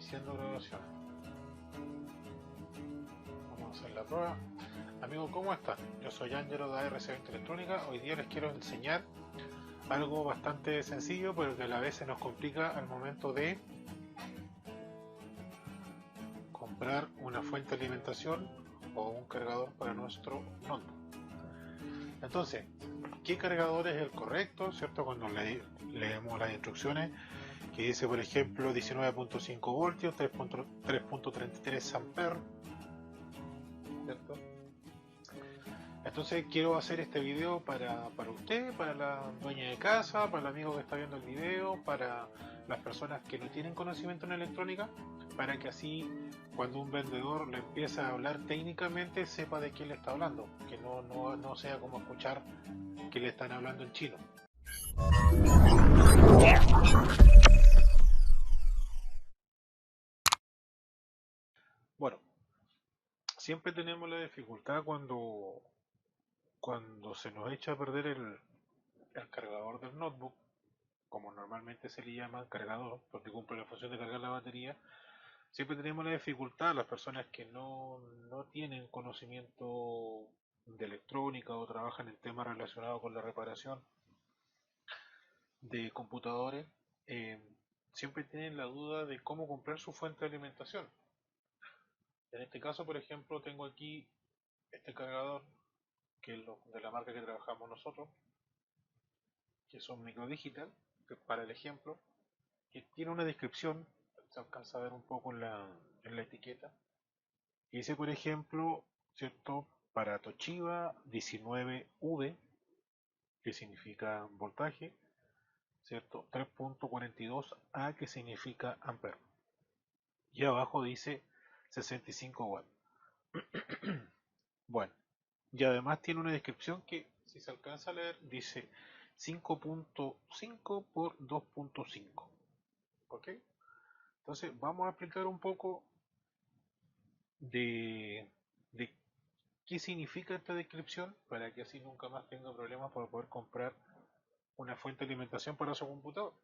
Iniciando grabación. Vamos a hacer la prueba. Amigo, ¿cómo estás? Yo soy Ángelo de ARC20 Electrónica. Hoy día les quiero enseñar algo bastante sencillo, pero que a la vez se nos complica al momento de comprar una fuente de alimentación o un cargador para nuestro notebook. Entonces, ¿qué cargador es el correcto? ¿Cierto? Cuando leemos las instrucciones que dice, por ejemplo, 19.5 voltios, 3.33 amperes, ¿cierto? Entonces quiero hacer este video para usted, para la dueña de casa, para el amigo que está viendo el video, para las personas que no tienen conocimiento en electrónica, para que así cuando un vendedor le empiece a hablar técnicamente sepa de quién le está hablando, que no sea como escuchar que le están hablando en chino. Bueno, siempre tenemos la dificultad cuando se nos echa a perder el cargador del notebook, como normalmente se le llama cargador, porque cumple la función de cargar la batería. Siempre tenemos la dificultad, las personas que no tienen conocimiento de electrónica o trabajan en temas relacionados con la reparación de computadores, eh, siempre tienen la duda de cómo comprar su fuente de alimentación. En este caso, por ejemplo, tengo aquí este cargador, que es de la marca que trabajamos nosotros, que son Microdigital, que para el ejemplo, que tiene una descripción, se alcanza a ver un poco en la etiqueta, y dice, por ejemplo, ¿cierto? Para Toshiba 19V, que significa voltaje, ¿cierto? 3.42A, que significa ampere. Y abajo dice 65 watts. Bueno, y además tiene una descripción que, si se alcanza a leer, dice 5.5 por 2.5. ¿Ok? Entonces vamos a explicar un poco de qué significa esta descripción para que así nunca más tenga problemas para poder comprar una fuente de alimentación para su computador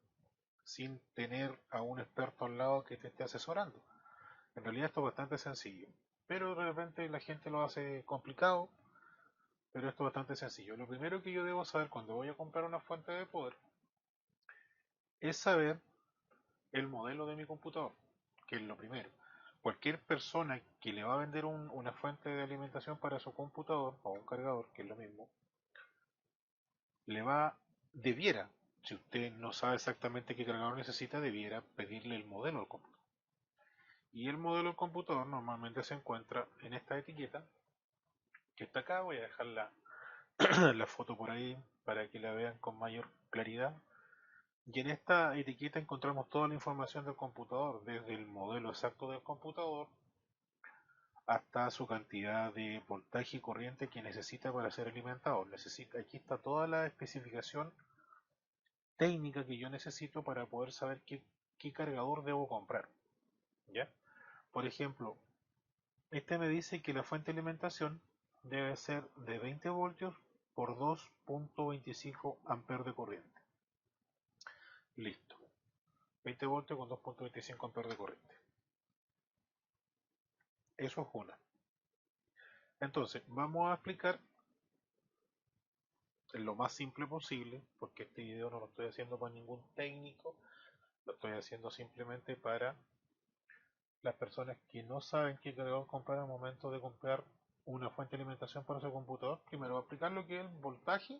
sin tener a un experto al lado que te esté asesorando. En realidad esto es bastante sencillo, pero de repente la gente lo hace complicado, pero esto es bastante sencillo. Lo primero que yo debo saber cuando voy a comprar una fuente de poder es saber el modelo de mi computador, que es lo primero. Cualquier persona que le va a vender una fuente de alimentación para su computador o un cargador, que es lo mismo, debiera, si usted no sabe exactamente qué cargador necesita, debiera pedirle el modelo del computador. Y el modelo del computador normalmente se encuentra en esta etiqueta, que está acá. Voy a dejar la foto por ahí para que la vean con mayor claridad. Y en esta etiqueta encontramos toda la información del computador, desde el modelo exacto del computador hasta su cantidad de voltaje y corriente que necesita para ser alimentado. Aquí está toda la especificación técnica que yo necesito para poder saber qué cargador debo comprar. ¿Ya? Por ejemplo, este me dice que la fuente de alimentación debe ser de 20 voltios por 2.25 amperes de corriente. Listo. 20 voltios con 2.25 amperes de corriente. Eso es una. Entonces, vamos a explicar lo más simple posible, porque este video no lo estoy haciendo para ningún técnico, lo estoy haciendo simplemente para las personas que no saben qué cargador comprar al momento de comprar una fuente de alimentación para su computador. Primero voy a explicar lo que es el voltaje,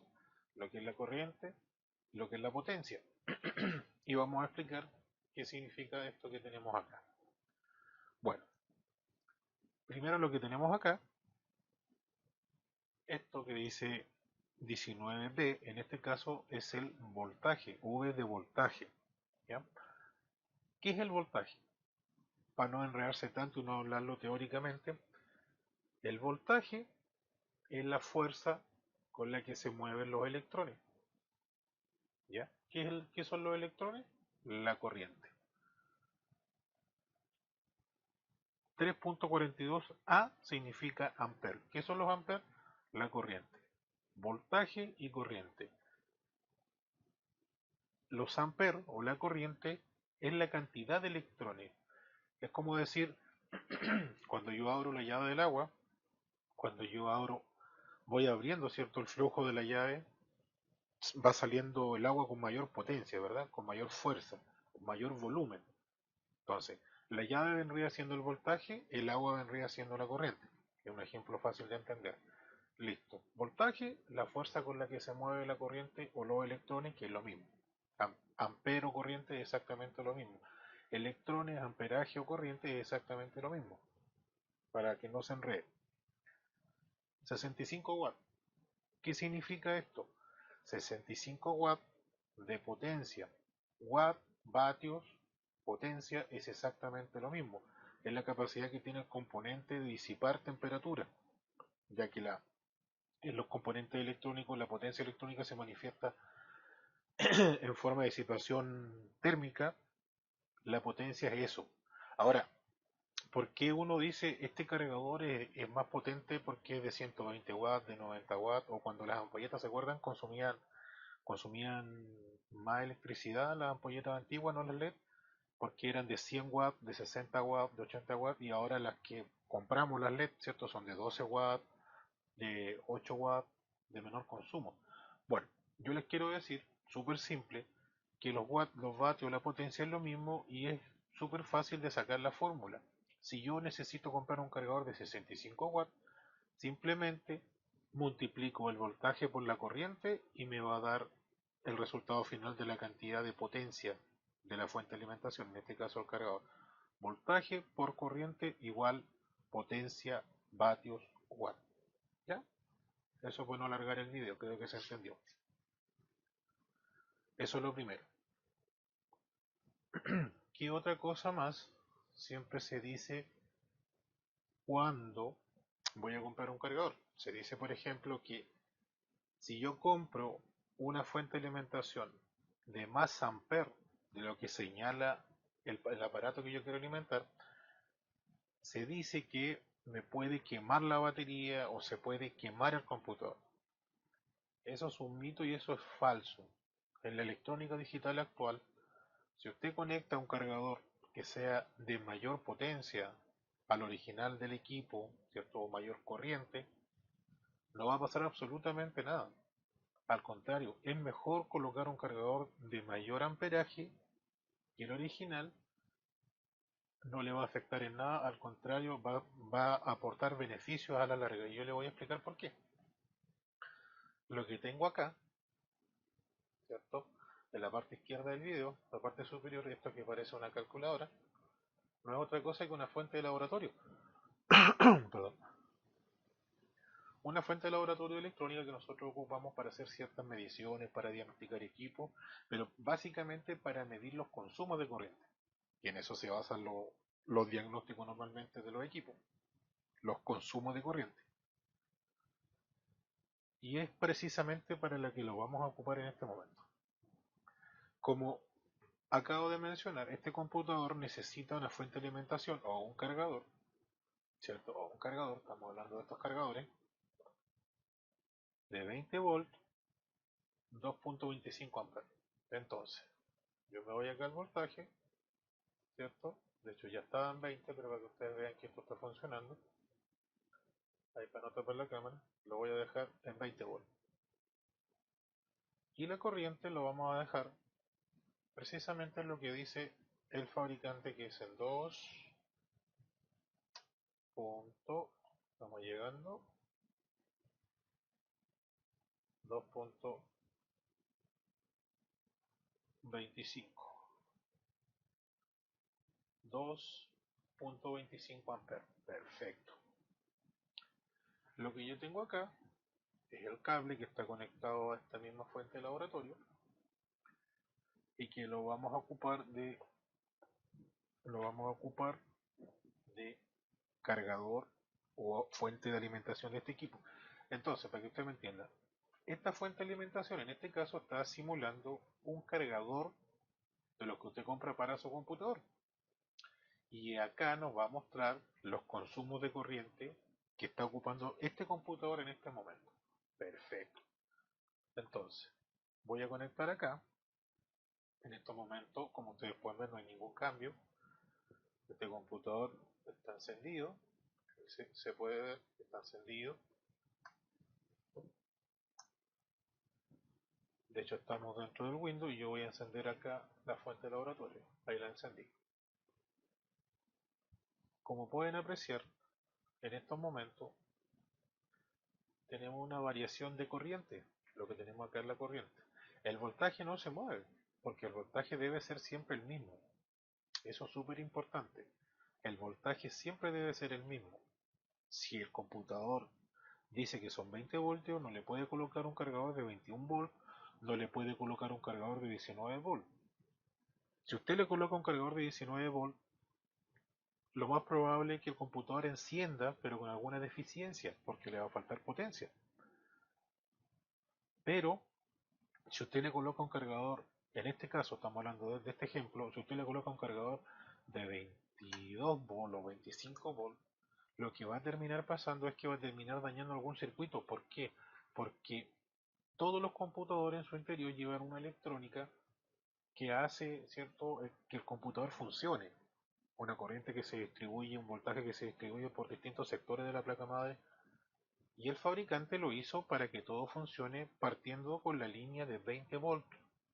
lo que es la corriente, lo que es la potencia. Y vamos a explicar qué significa esto que tenemos acá. Bueno, primero lo que tenemos acá, esto que dice 19V, en este caso es el voltaje, V de voltaje. ¿Ya? ¿Qué es el voltaje? Para no enredarse tanto y no hablarlo teóricamente, el voltaje es la fuerza con la que se mueven los electrones. ¿Ya? ¿Qué son los electrones? La corriente. 3.42A significa amper. ¿Qué son los amperes? La corriente. Voltaje y corriente. Los amperes o la corriente es la cantidad de electrones Es como decir, cuando yo abro la llave del agua, cuando yo abro, voy abriendo, ¿cierto? El flujo de la llave, va saliendo el agua con mayor potencia, ¿verdad? Con mayor fuerza, con mayor volumen. Entonces, la llave vendría siendo el voltaje, el agua vendría siendo la corriente. Es un ejemplo fácil de entender. Listo. Voltaje, la fuerza con la que se mueve la corriente o los electrones, que es lo mismo. Ampero corriente es exactamente lo mismo. Electrones, amperaje o corriente es exactamente lo mismo. Para que no se enrede. 65 watts. ¿Qué significa esto? 65 watts de potencia. Watt, vatios, potencia es exactamente lo mismo. Es la capacidad que tiene el componente de disipar temperatura, ya que en los componentes electrónicos la potencia electrónica se manifiesta en forma de disipación térmica. La potencia es eso. Ahora, ¿por qué uno dice este cargador es más potente porque es de 120 watts, de 90 watts? O cuando las ampolletas, ¿se acuerdan? Consumían más electricidad las ampolletas antiguas, no las LED, porque eran de 100 watts, de 60 watts, de 80 watts, y ahora las que compramos las LED, ¿cierto? Son de 12 watts, de 8 watts, de menor consumo. Bueno, yo les quiero decir, súper simple, que los watts, los vatios, la potencia es lo mismo y es súper fácil de sacar la fórmula. Si yo necesito comprar un cargador de 65 watts, simplemente multiplico el voltaje por la corriente y me va a dar el resultado final de la cantidad de potencia de la fuente de alimentación, en este caso el cargador. Voltaje por corriente igual potencia vatios watt. ¿Ya? Eso es bueno alargar el video, creo que se entendió. Eso es lo primero. ¿Qué otra cosa más? Siempre se dice cuando voy a comprar un cargador. Se dice, por ejemplo, que si yo compro una fuente de alimentación de más amper de lo que señala el aparato que yo quiero alimentar, se dice que me puede quemar la batería o se puede quemar el computador. Eso es un mito y eso es falso. En la electrónica digital actual, si usted conecta un cargador que sea de mayor potencia al original del equipo, ¿cierto? O mayor corriente, no va a pasar absolutamente nada. Al contrario, es mejor colocar un cargador de mayor amperaje que el original, no le va a afectar en nada, al contrario, va a aportar beneficios a la larga. Y yo le voy a explicar por qué. Lo que tengo acá, ¿cierto? En la parte izquierda del video, la parte superior, esto que parece una calculadora, no es otra cosa que una fuente de laboratorio. Perdón. Una fuente de laboratorio electrónica que nosotros ocupamos para hacer ciertas mediciones, para diagnosticar equipos, pero básicamente para medir los consumos de corriente. Y en eso se basan los diagnósticos normalmente de los equipos, los consumos de corriente. Y es precisamente para la que lo vamos a ocupar en este momento. Como acabo de mencionar, este computador necesita una fuente de alimentación o un cargador, ¿cierto? O un cargador, estamos hablando de estos cargadores, de 20 volts, 2.25 amperes. Entonces, yo me voy acá al voltaje, ¿cierto? De hecho ya estaba en 20, pero para que ustedes vean que esto está funcionando, ahí para no tapar la cámara, lo voy a dejar en 20 volts. Y la corriente lo vamos a dejar precisamente en lo que dice el fabricante, que es el 2. Estamos llegando, 2.25. 2.25 amperes. Perfecto. Lo que yo tengo acá es el cable que está conectado a esta misma fuente de laboratorio y que lo vamos a ocupar de cargador o fuente de alimentación de este equipo. Entonces, para que usted me entienda, esta fuente de alimentación en este caso está simulando un cargador de lo que usted compra para su computador. Y acá nos va a mostrar los consumos de corriente que está ocupando este computador en este momento. Perfecto. Entonces, voy a conectar acá. En estos momentos, como ustedes pueden ver, no hay ningún cambio. Este computador está encendido, se puede ver que está encendido. De hecho estamos dentro del Windows y yo voy a encender acá la fuente de laboratorio. Ahí la encendí. Como pueden apreciar, en estos momentos tenemos una variación de corriente. Lo que tenemos acá es la corriente. El voltaje no se mueve, porque el voltaje debe ser siempre el mismo. Eso es súper importante. El voltaje siempre debe ser el mismo. Si el computador dice que son 20 voltios, no le puede colocar un cargador de 21 volts, no le puede colocar un cargador de 19 volts. Si usted le coloca un cargador de 19 volts, lo más probable es que el computador encienda, pero con alguna deficiencia, porque le va a faltar potencia. Pero, si usted le coloca un cargador, en este caso estamos hablando de este ejemplo, si usted le coloca un cargador de 22 volts o 25 volts, lo que va a terminar pasando es que va a terminar dañando algún circuito. ¿Por qué? Porque todos los computadores en su interior llevan una electrónica que hace, ¿cierto?, que el computador funcione. Una corriente que se distribuye, un voltaje que se distribuye por distintos sectores de la placa madre. Y el fabricante lo hizo para que todo funcione partiendo con la línea de 20 volts,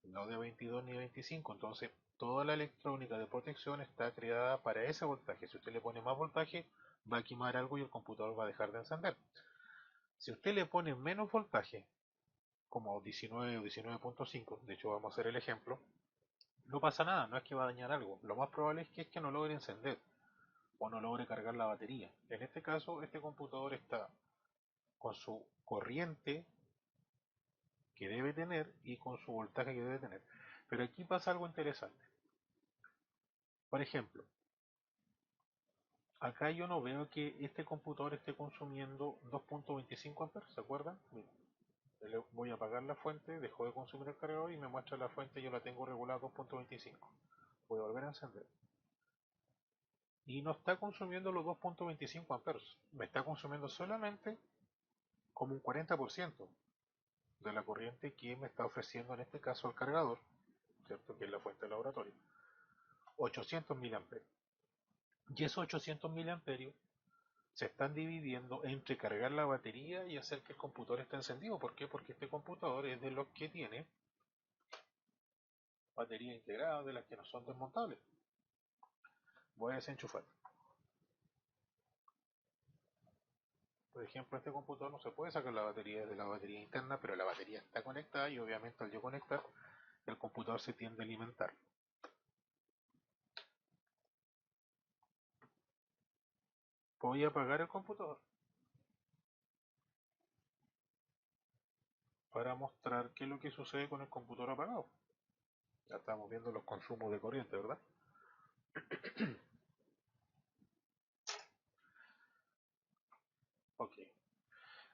no de 22 ni 25. Entonces, toda la electrónica de protección está creada para ese voltaje. Si usted le pone más voltaje, va a quemar algo y el computador va a dejar de encender. Si usted le pone menos voltaje, como 19 o 19.5, de hecho vamos a hacer el ejemplo, no pasa nada, no es que va a dañar algo. Lo más probable es que no logre encender o no logre cargar la batería. En este caso, este computador está con su corriente que debe tener y con su voltaje que debe tener. Pero aquí pasa algo interesante. Por ejemplo, acá yo no veo que este computador esté consumiendo 2.25 amperes, ¿se acuerdan? Miren, voy a apagar la fuente, dejo de consumir el cargador y me muestra la fuente, yo la tengo regulada a 2.25. Voy a volver a encender. Y no está consumiendo los 2.25 amperes, me está consumiendo solamente como un 40% de la corriente que me está ofreciendo en este caso el cargador, ¿cierto? Que es la fuente de laboratorio. 800 miliamperios. Y esos 800 miliamperios se están dividiendo entre cargar la batería y hacer que el computador esté encendido. ¿Por qué? Porque este computador es de los que tiene batería integrada, de las que no son desmontables. Voy a desenchufar. Por ejemplo, este computador no se puede sacar la batería de la batería interna, pero la batería está conectada y obviamente al yo conectar, el computador se tiende a alimentar. Voy a apagar el computador para mostrar qué es lo que sucede con el computador apagado. Ya estamos viendo los consumos de corriente, ¿verdad? Ok.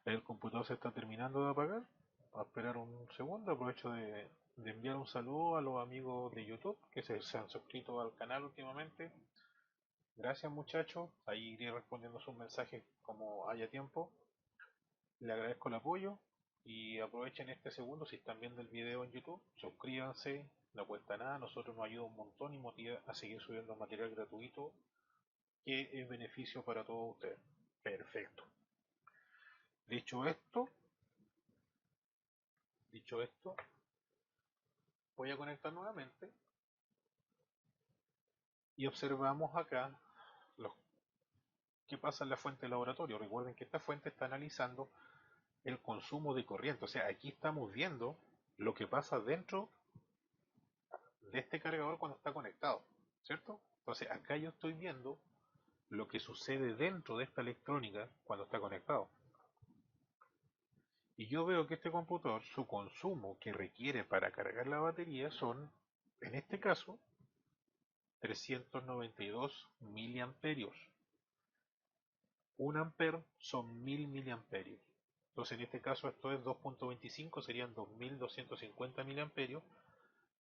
El computador se está terminando de apagar. Voy a esperar un segundo. Aprovecho de enviar un saludo a los amigos de YouTube que se han suscrito al canal últimamente. Gracias muchachos. Ahí iré respondiendo sus mensajes como haya tiempo. Le agradezco el apoyo y aprovechen este segundo si están viendo el video en YouTube. Suscríbanse, no cuesta nada. Nosotros nos ayuda un montón y motiva a seguir subiendo material gratuito que es beneficio para todos ustedes. Perfecto. Dicho esto, dicho esto, voy a conectar nuevamente y observamos acá lo que pasa en la fuente de laboratorio. Recuerden que esta fuente está analizando el consumo de corriente. O sea, aquí estamos viendo lo que pasa dentro de este cargador cuando está conectado, ¿cierto? Entonces acá yo estoy viendo lo que sucede dentro de esta electrónica cuando está conectado. Y yo veo que este computador, su consumo que requiere para cargar la batería son, en este caso, 392 miliamperios. Un ampere son 1000 miliamperios. Entonces en este caso esto es 2.25, serían 2250 miliamperios.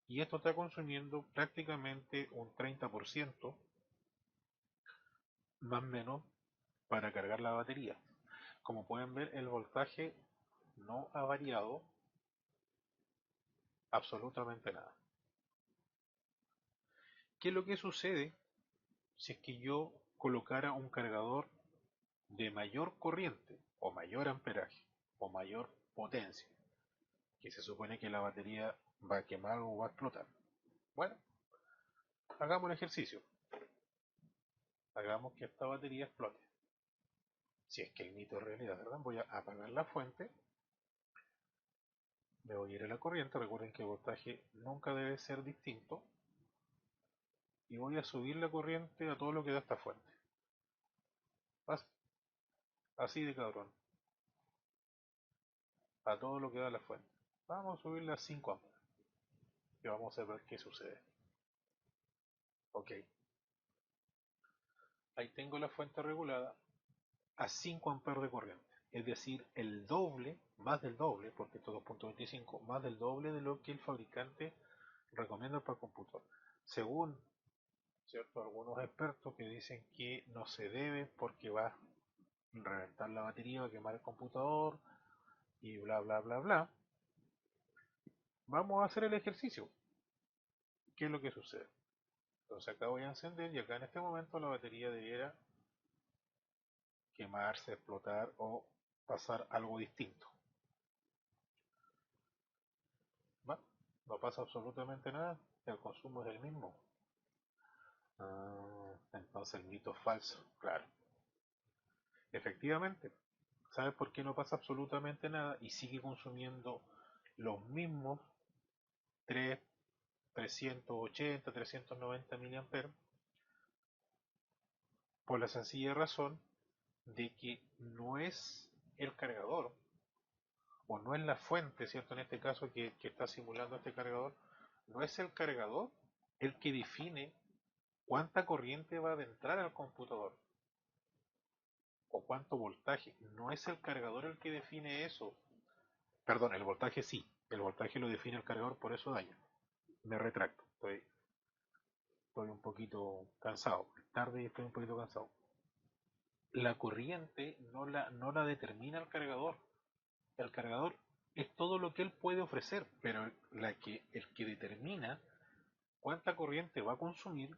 Y esto está consumiendo prácticamente un 30% más o menos para cargar la batería. Como pueden ver, el voltaje no ha variado absolutamente nada. ¿Qué es lo que sucede si es que yo colocara un cargador de mayor corriente o mayor amperaje o mayor potencia, que se supone que la batería va a quemar o va a explotar? Bueno, hagamos el ejercicio. Hagamos que esta batería explote. Si es que el mito es realidad, ¿verdad? Voy a apagar la fuente, me voy a ir a la corriente. Recuerden que el voltaje nunca debe ser distinto. Y voy a subir la corriente a todo lo que da esta fuente. Así de cabrón. A todo lo que da la fuente. Vamos a subirla a 5 amperes. Y vamos a ver qué sucede. Ok. Ahí tengo la fuente regulada a 5 amperes de corriente. Es decir, el doble, más del doble, porque esto es 2.25, más del doble de lo que el fabricante recomienda para el computador. Según, ¿cierto?, algunos expertos que dicen que no se debe porque va a reventar la batería, va a quemar el computador y bla bla bla bla. Vamos a hacer el ejercicio. ¿Qué es lo que sucede? Entonces acá voy a encender y acá en este momento la batería debiera quemarse, explotar o pasar algo distinto. ¿Va? No pasa absolutamente nada, el consumo es el mismo. Entonces el mito es falso, claro. Efectivamente, ¿sabes por qué no pasa absolutamente nada y sigue consumiendo los mismos 3, 380, 390 mA? Por la sencilla razón de que no es el cargador o no es la fuente, ¿cierto? En este caso que está simulando este cargador, no es el cargador el que define cuánta corriente va a entrar al computador o cuánto voltaje. No es el cargador el que define eso. Perdón, el voltaje sí. El voltaje lo define el cargador, por eso daña. Me retracto. Estoy un poquito cansado. Tarde y estoy un poquito cansado. La corriente no la determina el cargador. El cargador es todo lo que él puede ofrecer, pero el que determina cuánta corriente va a consumir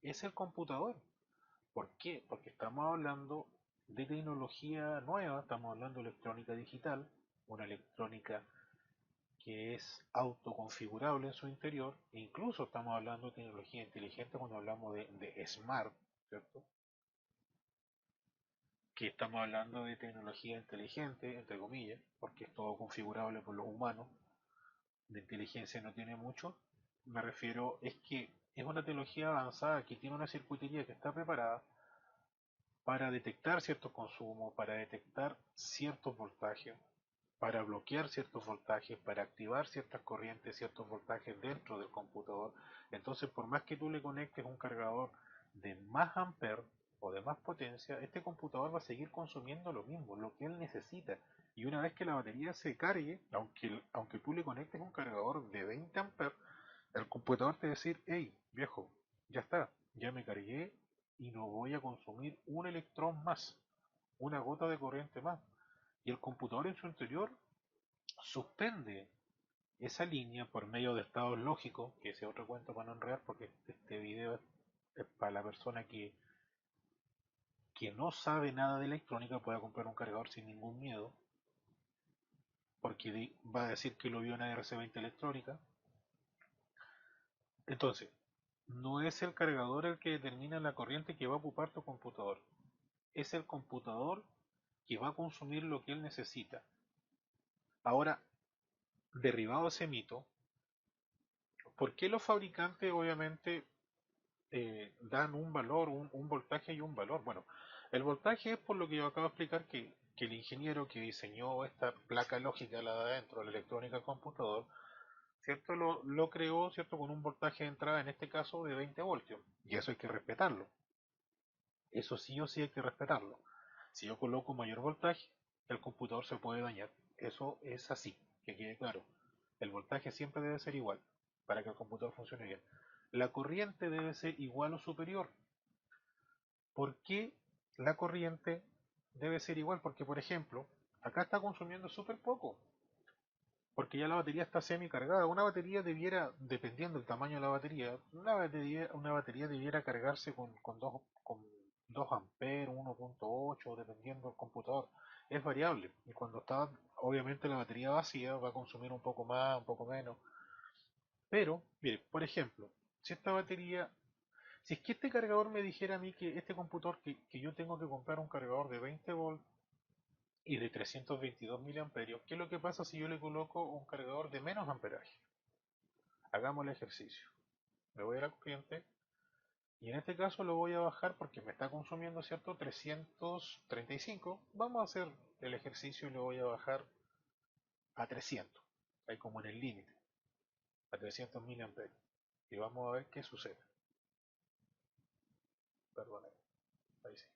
es el computador. ¿Por qué? Porque estamos hablando de tecnología nueva, estamos hablando de electrónica digital, una electrónica que es autoconfigurable en su interior, e incluso estamos hablando de tecnología inteligente cuando hablamos de smart, ¿cierto? Que estamos hablando de tecnología inteligente, entre comillas, porque es todo configurable por los humanos, de inteligencia no tiene mucho. Me refiero, es que es una tecnología avanzada que tiene una circuitería que está preparada para detectar ciertos consumos, para detectar ciertos voltajes, para bloquear ciertos voltajes, para activar ciertas corrientes, ciertos voltajes dentro del computador. Entonces, por más que tú le conectes un cargador de más amper o de más potencia, este computador va a seguir consumiendo lo mismo, lo que él necesita. Y una vez que la batería se cargue, aunque tú le conectes un cargador de 20 amperes, el computador te va a decir: hey, viejo, ya está, ya me cargué y no voy a consumir un electrón más, una gota de corriente más. Y el computador en su interior suspende esa línea por medio de estados lógicos, que ese otro cuento para no enredar, porque este video es para la persona que no sabe nada de electrónica, pueda comprar un cargador sin ningún miedo, porque va a decir que lo vio en RC20 electrónica. Entonces, no es el cargador el que determina la corriente que va a ocupar tu computador, es el computador que va a consumir lo que él necesita. Ahora, derribado ese mito, ¿por qué los fabricantes obviamente dan un valor, un voltaje y un valor? Bueno, el voltaje es por lo que yo acabo de explicar que el ingeniero que diseñó esta placa lógica, la de adentro, la electrónica del computador, ¿cierto? Lo creó, ¿cierto?, con un voltaje de entrada, en este caso de 20 voltios. Y eso hay que respetarlo. Eso sí o sí hay que respetarlo. Si yo coloco mayor voltaje, el computador se puede dañar. Eso es así, que quede claro. El voltaje siempre debe ser igual para que el computador funcione bien. La corriente debe ser igual o superior. ¿Por qué la corriente debe ser igual? Porque, por ejemplo, acá está consumiendo súper poco. porque ya la batería está semi cargada. Una batería debiera, dependiendo del tamaño de la batería, una batería debiera cargarse con 2 amperes, 1.8, dependiendo del computador. Es variable. Y cuando está, obviamente, la batería vacía, va a consumir un poco más, un poco menos. Pero, mire, por ejemplo, si esta batería, si es que este cargador me dijera a mí que este computador, que yo tengo que comprar un cargador de 20 volts y de 322 miliamperios, ¿qué es lo que pasa si yo le coloco un cargador de menos amperaje? Hagamos el ejercicio. Me voy a la corriente y en este caso lo voy a bajar porque me está consumiendo, ¿cierto? 335. Vamos a hacer el ejercicio y lo voy a bajar a 300. Ahí como en el límite, a 300 miliamperios. Y vamos a ver qué sucede. Perdón, ahí sí.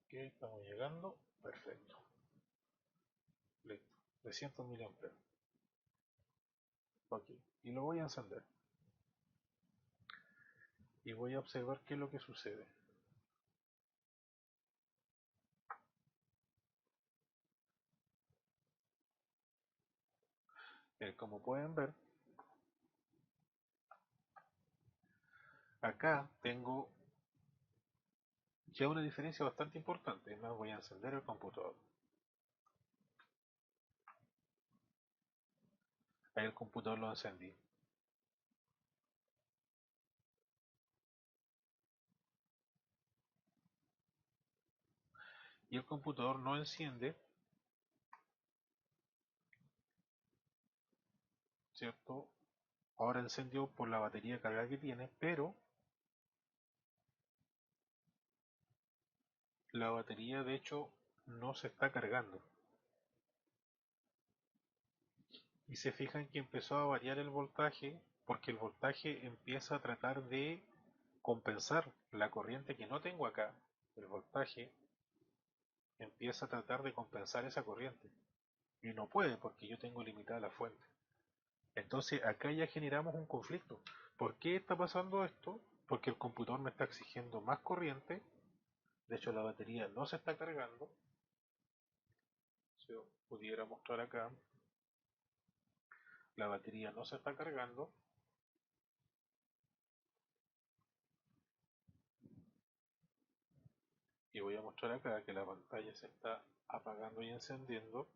Ok, estamos llegando. Perfecto. Listo. 300 miliamperios. Ok. Y lo voy a encender. Y voy a observar qué es lo que sucede. Como pueden ver, acá tengo ya una diferencia bastante importante. Más voy a encender el computador. Ahí el computador lo encendí. Y el computador no enciende, ¿cierto? Ahora encendió por la batería cargada que tiene, pero la batería de hecho no se está cargando. Y se fijan que empezó a variar el voltaje porque el voltaje empieza a tratar de compensar la corriente que no tengo acá. El voltaje empieza a tratar de compensar esa corriente. Y no puede porque yo tengo limitada la fuente. Entonces acá ya generamos un conflicto. ¿Por qué está pasando esto? Porque el computador me está exigiendo más corriente. De hecho la batería no se está cargando. Si yo pudiera mostrar acá, la batería no se está cargando. Y voy a mostrar acá que la pantalla se está apagando y encendiendo.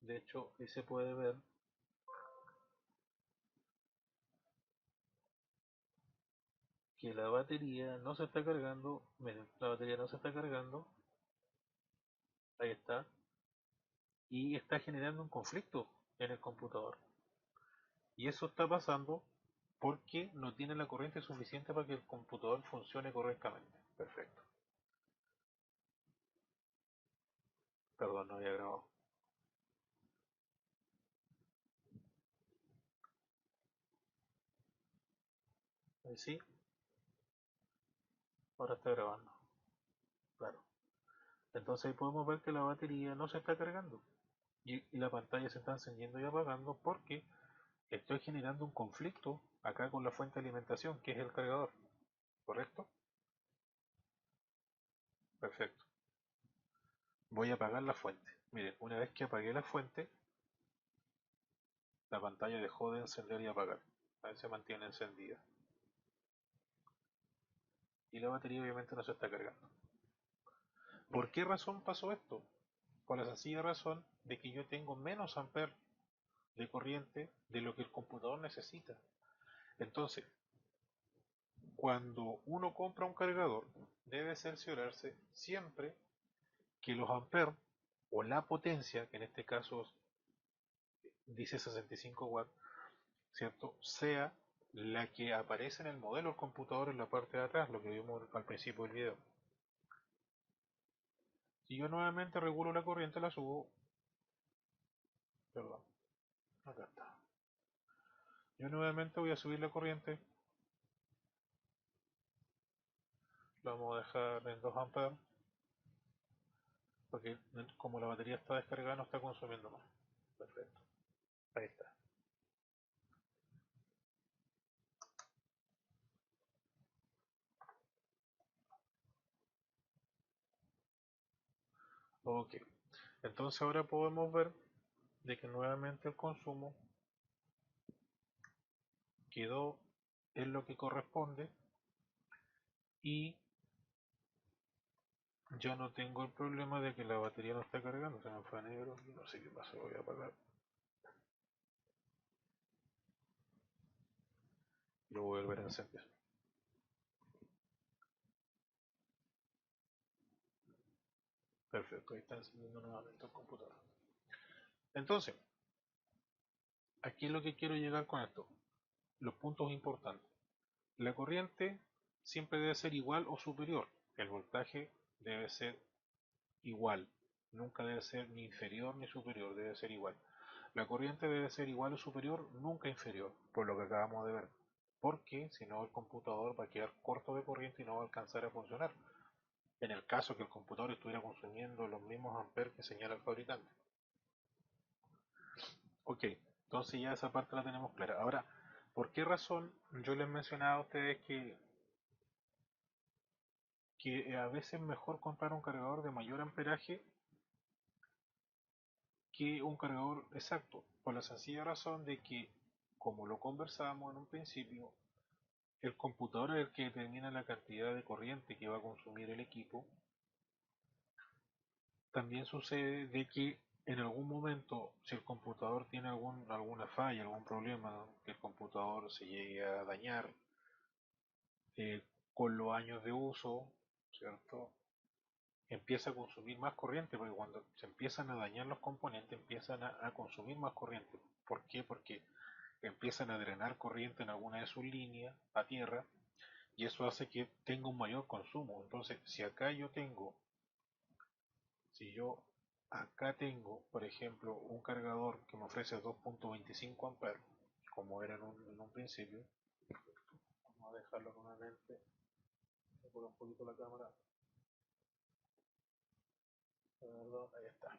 De hecho, ahí se puede ver que la batería no se está cargando. Miren, la batería no se está cargando. Ahí está. Y está generando un conflicto en el computador. Y eso está pasando porque no tiene la corriente suficiente para que el computador funcione correctamente. Perfecto. Perdón, no había grabado. Ahí sí, ahora está grabando. Claro. Entonces ahí podemos ver que la batería no se está cargando. Y la pantalla se está encendiendo y apagando porque estoy generando un conflicto acá con la fuente de alimentación, que es el cargador. ¿Correcto? Perfecto. Voy a apagar la fuente. Miren, una vez que apagué la fuente, la pantalla dejó de encender y apagar. A ver, se mantiene encendida. Y la batería obviamente no se está cargando. ¿Por qué razón pasó esto? Por la sencilla razón de que yo tengo menos amperes de corriente de lo que el computador necesita. Entonces, cuando uno compra un cargador, debe cerciorarse siempre que los amperes o la potencia, que en este caso dice 65 watts, ¿cierto? Sea la que aparece en el modelo del computador en la parte de atrás, lo que vimos al principio del video. Si yo nuevamente regulo la corriente, la subo, perdón, acá está. Yo nuevamente voy a subir la corriente, la vamos a dejar en 2 amperes, porque como la batería está descargada no está consumiendo más. Perfecto, ahí está. Ok, entonces ahora podemos ver de que nuevamente el consumo quedó en lo que corresponde y ya no tengo el problema de que la batería no está cargando, se me fue a negro y no sé qué pasó, voy a apagar y lo voy a volver a encender. Perfecto, ahí está encendiendo nuevamente el computador. Entonces, aquí es lo que quiero llegar con esto, los puntos importantes. La corriente siempre debe ser igual o superior, el voltaje debe ser igual, nunca debe ser ni inferior ni superior, debe ser igual. La corriente debe ser igual o superior, nunca inferior, por lo que acabamos de ver. Porque si no el computador va a quedar corto de corriente y no va a alcanzar a funcionar. En el caso que el computador estuviera consumiendo los mismos amperes que señala el fabricante. Ok, entonces ya esa parte la tenemos clara. Ahora, ¿por qué razón yo les mencionaba a ustedes que a veces es mejor comprar un cargador de mayor amperaje que un cargador exacto? Por la sencilla razón de que, como lo conversábamos en un principio, el computador es el que determina la cantidad de corriente que va a consumir el equipo. También sucede de que en algún momento, si el computador tiene alguna falla, algún problema, que el computador se llegue a dañar eh, con los años de uso, ¿cierto? Empieza a consumir más corriente, porque cuando se empiezan a dañar los componentes, empiezan a consumir más corriente. ¿Por qué? Porque empiezan a drenar corriente en alguna de sus líneas a tierra y eso hace que tenga un mayor consumo. Entonces, si yo acá tengo, por ejemplo, un cargador que me ofrece 2.25 amperes, como era en un principio, vamos a dejarlo nuevamente, voy un poquito la cámara, ahí está,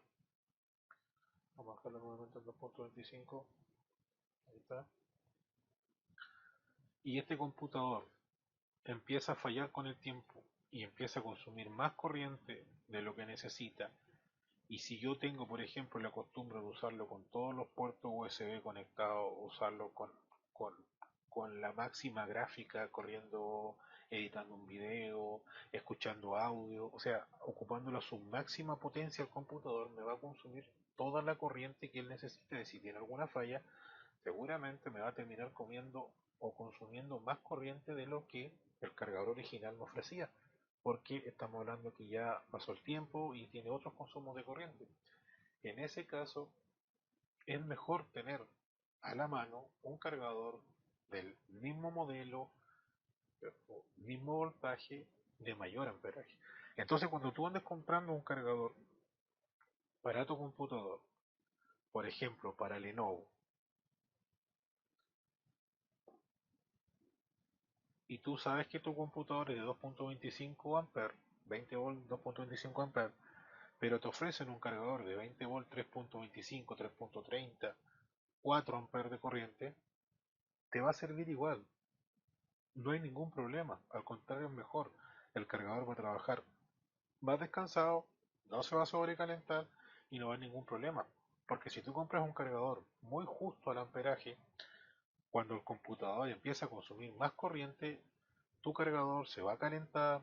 vamos a dejarlo nuevamente en 2.25, ahí está, y este computador empieza a fallar con el tiempo y empieza a consumir más corriente de lo que necesita. Y si yo tengo, por ejemplo, la costumbre de usarlo con todos los puertos USB conectados, usarlo con, con la máxima gráfica, corriendo, editando un video, escuchando audio, o sea, ocupándolo a su máxima potencia el computador, me va a consumir toda la corriente que él necesite. Si tiene alguna falla, seguramente me va a terminar comiendo o consumiendo más corriente de lo que el cargador original me ofrecía, porque estamos hablando que ya pasó el tiempo y tiene otros consumos de corriente. En ese caso, es mejor tener a la mano un cargador del mismo modelo, mismo voltaje, de mayor amperaje. Entonces, cuando tú andes comprando un cargador para tu computador, por ejemplo, para Lenovo, y tú sabes que tu computador es de 2.25 amperes, 20 volt 2.25 amperes, pero te ofrecen un cargador de 20 volt 3.25, 3.30, 4 amperes de corriente, te va a servir igual. No hay ningún problema, al contrario es mejor. El cargador va a trabajar más descansado, no se va a sobrecalentar y no va a haber ningún problema. Porque si tú compras un cargador muy justo al amperaje, cuando el computador empieza a consumir más corriente, tu cargador se va a calentar,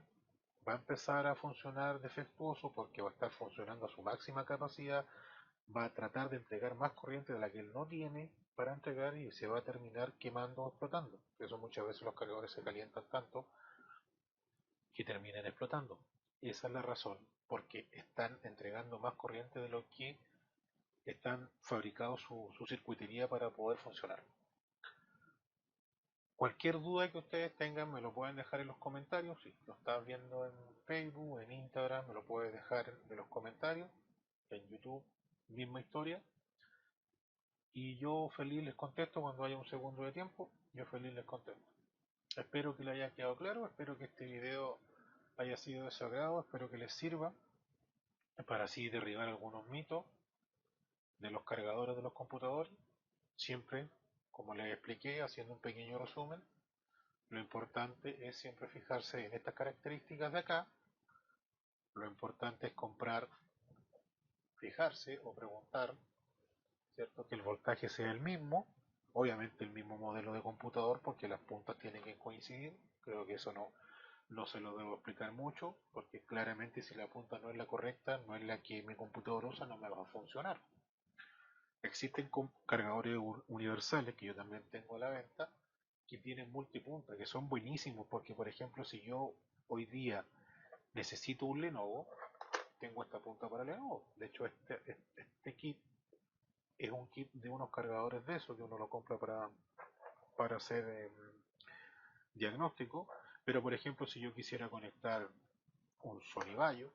va a empezar a funcionar defectuoso porque va a estar funcionando a su máxima capacidad, va a tratar de entregar más corriente de la que él no tiene para entregar y se va a terminar quemando o explotando. Por eso muchas veces los cargadores se calientan tanto que terminan explotando. Esa es la razón, porque están entregando más corriente de lo que están fabricados su circuitería para poder funcionar. Cualquier duda que ustedes tengan me lo pueden dejar en los comentarios. Si lo estás viendo en Facebook, en Instagram, me lo puedes dejar en los comentarios. En YouTube, misma historia. Y yo feliz les contesto cuando haya un segundo de tiempo. Yo feliz les contesto. Espero que les haya quedado claro. Espero que este video haya sido de su agrado. Espero que les sirva para así derribar algunos mitos de los cargadores de los computadores. Siempre, como les expliqué, haciendo un pequeño resumen, lo importante es siempre fijarse en estas características de acá. Lo importante es comprar fijarse o preguntar, ¿cierto? Que el voltaje sea el mismo, obviamente el mismo modelo de computador porque las puntas tienen que coincidir, creo que eso no se lo debo explicar mucho, porque claramente si la punta no es la correcta, no es la que mi computador usa, no me va a funcionar. Existen cargadores universales que yo también tengo a la venta que tienen multipunta, que son buenísimos porque por ejemplo si yo hoy día necesito un Lenovo, tengo esta punta para Lenovo. De hecho este kit es un kit de unos cargadores de esos que uno lo compra para hacer diagnóstico, pero por ejemplo si yo quisiera conectar un Sony Vaio,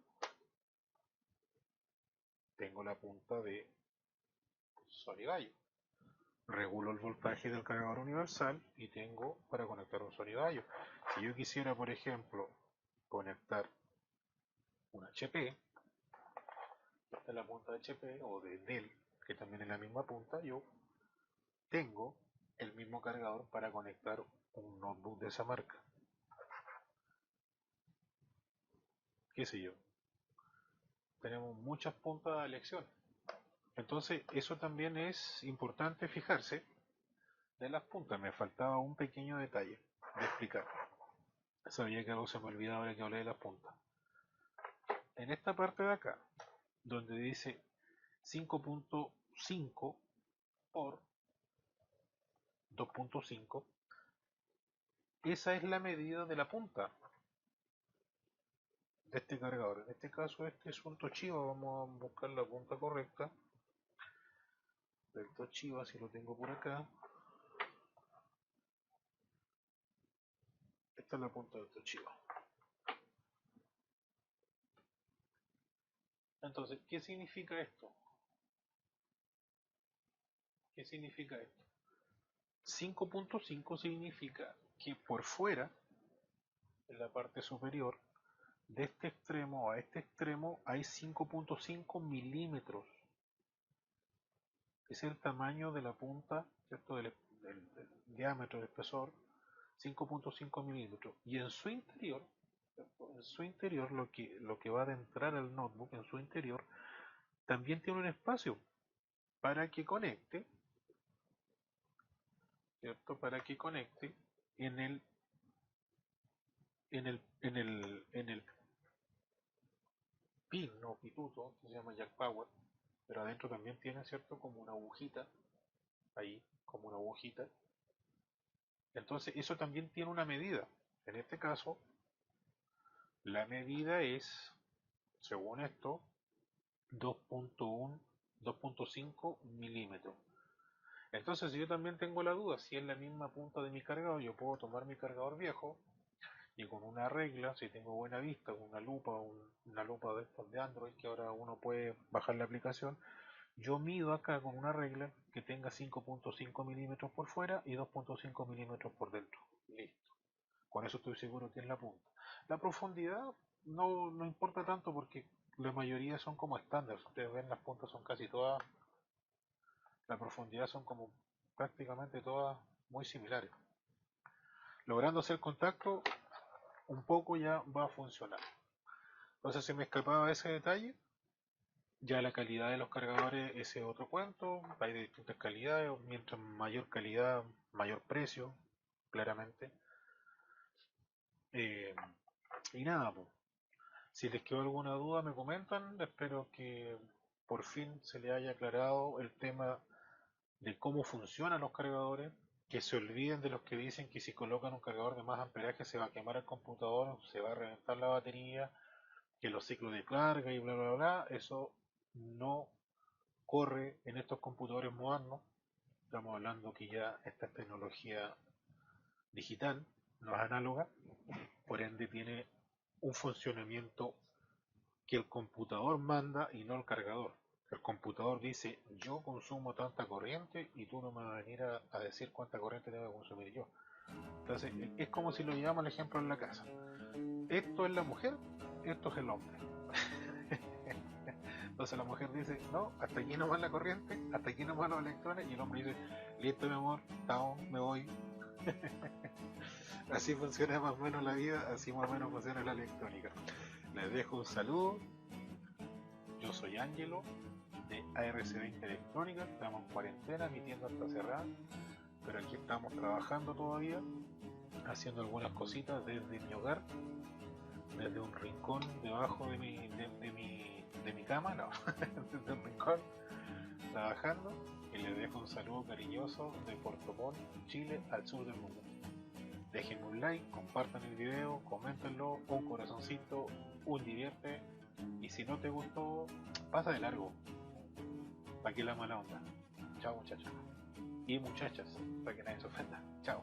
tengo la punta de Sony Vaio. Regulo el voltaje del cargador universal y tengo para conectar un Sony Vaio. Si yo quisiera, por ejemplo, conectar un HP, esta es la punta de HP o de Dell, que también es la misma punta, yo tengo el mismo cargador para conectar un notebook de esa marca. ¿Qué sé yo? Tenemos muchas puntas de elección. Entonces, eso también es importante fijarse de las puntas. Me faltaba un pequeño detalle de explicar. Sabía que algo se me olvidaba ahora que hablé de las puntas. En esta parte de acá, donde dice 5.5 por 2.5, esa es la medida de la punta de este cargador. En este caso este es un Toshiba, vamos a buscar la punta correcta del Toshiba, si lo tengo por acá. Esta es la punta del Toshiba. Entonces, ¿qué significa esto? ¿Qué significa esto? 5.5 significa que por fuera, en la parte superior, de este extremo a este extremo hay 5.5 milímetros. Es el tamaño de la punta, ¿cierto? Del diámetro, del espesor, 5.5 milímetros. Y en su interior, ¿cierto? En su interior, lo que va a adentrar al notebook, en su interior, también tiene un espacio para que conecte, ¿cierto? Para que conecte en el pin, no pituto, que se llama Jack Power, pero adentro también tiene, ¿cierto? Como una agujita, ahí, como una agujita. Entonces, eso también tiene una medida. En este caso, la medida es, según esto, 2.1, 2.5 milímetros. Entonces, si yo también tengo la duda si es la misma punta de mi cargador, yo puedo tomar mi cargador viejo y con una regla, si tengo buena vista, con una lupa de estos de Android, que ahora uno puede bajar la aplicación, yo mido acá con una regla que tenga 5.5 milímetros por fuera y 2.5 milímetros por dentro. Listo. Con eso estoy seguro que es la punta. La profundidad no importa tanto porque la mayoría son como estándar. Si ustedes ven, las puntas son casi todas, la profundidad son como prácticamente todas muy similares. Logrando hacer contacto, un poco ya va a funcionar. Entonces se me escapaba ese detalle. Ya la calidad de los cargadores, ese es otro cuento. Hay de distintas calidades. Mientras mayor calidad, mayor precio, claramente. Eh, y nada, pues. Si les quedó alguna duda me comentan, espero que por fin se les haya aclarado el tema de cómo funcionan los cargadores, que se olviden de los que dicen que si colocan un cargador de más amperaje se va a quemar el computador, se va a reventar la batería, que los ciclos de carga y bla bla bla, eso no corre en estos computadores modernos. Estamos hablando que ya esta tecnología digital, no es análoga, por ende tiene un funcionamiento que el computador manda y no el cargador. El computador dice, yo consumo tanta corriente y tú no me vas a venir a decir cuánta corriente tengo que consumir yo. Entonces, es como si lo llevamos al ejemplo en la casa. Esto es la mujer, esto es el hombre. Entonces la mujer dice, no, hasta aquí no va la corriente, hasta aquí no van los electrones, y el hombre dice, listo mi amor, chao, me voy. Así funciona más o menos la vida, así más o menos funciona la electrónica. Les dejo un saludo, yo soy Ángelo, de ARC20 Electrónica. Estamos en cuarentena, mi tienda está cerrada, pero aquí estamos trabajando todavía, haciendo algunas cositas desde mi hogar, desde un rincón debajo de mi cama, no, desde un rincón, trabajando. Y les dejo un saludo cariñoso de Puerto Montt, Chile, al sur del mundo. Dejen un like, compartan el video, coméntenlo, un corazoncito, un divierte, y si no te gustó, pasa de largo. ¿Para qué la mala onda? Chao muchachos. Y muchachas, para que nadie se ofenda. Chao.